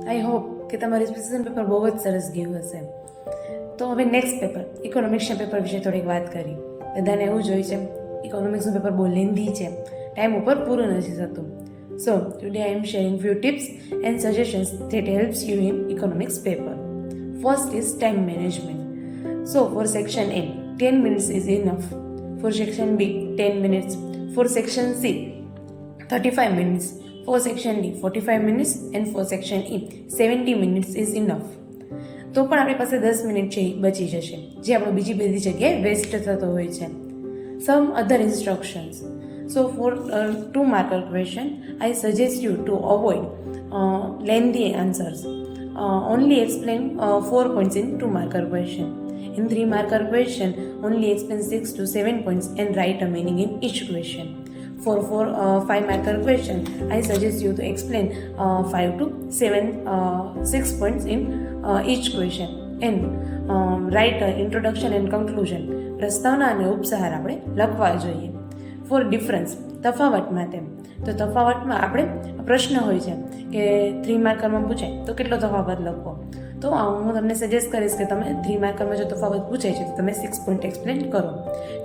I hope કે તમારું revision paper બહુ જ સરસ ગયું હશે. તો હવે નેક્સ્ટ પેપર ઇકોનોમિક્સના પેપર વિશે થોડીક વાત કરી. બધાને એવું જ હોય છે ઇકોનોમિક્સનું પેપર બહુ લેન્ધી છે, ટાઈમ ઉપર પૂરું નથી થતું. So today I am sharing few tips and suggestions that helps you in economics paper. First is time management. So for section A, 10 minutes is enough. For section B, 10 minutes. For section C, 35 minutes. For section D, 45 minutes. And for section E, 70 minutes is enough. તો પણ આપણી પાસે 10 minute છે બચી જશે, જે આપણો બીજી બધી જગ્યાએ વેસ્ટ થતો હોય છે. સમ અધર instructions. So for 2 marker question, I suggest you to avoid lengthy answers. Only explain 4 points in 2 marker question. In 3 marker question, only explain 6 to 7 points and write a meaning in each question. For 5 marker question, I suggest you to explain 5 to 6 points in each question and write introduction and conclusion. પ્રસ્તાવના અને ઉપસહાર આપણે લખવા જોઈએ. Four difference, તફાવત માટે, તો તફાવતમાં આપણે પ્રશ્ન હોય છે કે 3 માર્કરમાં પૂછાય તો કેટલો તફાવત લખવો. તો હું તમને સજેસ્ટ કરીશ કે તમે 3 માર્કરમાં જો તફાવત પૂછાય છે તો તમે 6 પોઈન્ટ એક્સપ્લેન કરો.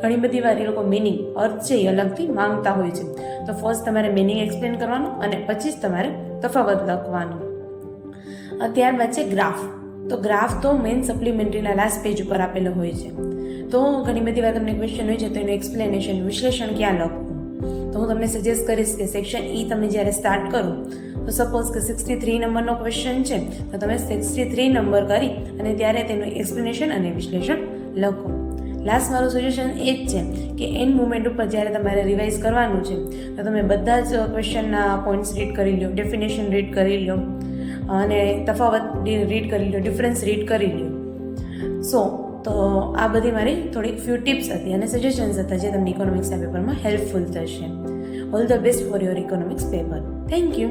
ઘણી બધી વાર એ લોકો મિનિંગ અર્થ છે એ અલગથી માંગતા હોય છે. તો ફર્સ્ટ તમારે મિનિંગ એક્સપ્લેન કરવાનું અને પછી જ તમારે તફાવત લખવાનું. ત્યારબાદ છે ગ્રાફ. તો ગ્રાફ તો મેઇન સપ્લિમેન્ટરીના લાસ્ટ પેજ ઉપર આપેલો હોય છે. તો ઘણી બધી વાર તમને ક્વેશ્ચન હોય છે તો એનું એક્સપ્લેનેશન વિશ્લેષણ ક્યાં લખવું. તો હું તમને સજેસ્ટ કરીશ કે સેક્શન E તમે જ્યારે સ્ટાર્ટ કરો તો સપોઝ કે 63 નંબરનો ક્વેશ્ચન છે તો તમે 63 નંબર કરી અને ત્યારે તેનું એક્સપ્લેનેશન અને વિશ્લેષણ લખો. લાસ્ટ મારું સજેશન એ જ છે કે એન્ડ મુમેન્ટ ઉપર જ્યારે તમારે રિવાઇઝ કરવાનું છે તો તમે બધા જ ક્વેશ્ચનના પોઈન્ટ્સ રીડ કરી લો, ડેફિનેશન રીડ કરી લો અને તફાવત રીડ કરી લો, ડિફરન્સ રીડ કરી લો. સો તો આ બધી મારી થોડીક ફ્યુ ટિપ્સ હતી અને સજેશન્સ હતા જે તમને ઇકોનોમિક્સના પેપરમાં હેલ્પફુલ થશે. All the best for your economics paper. Thank you.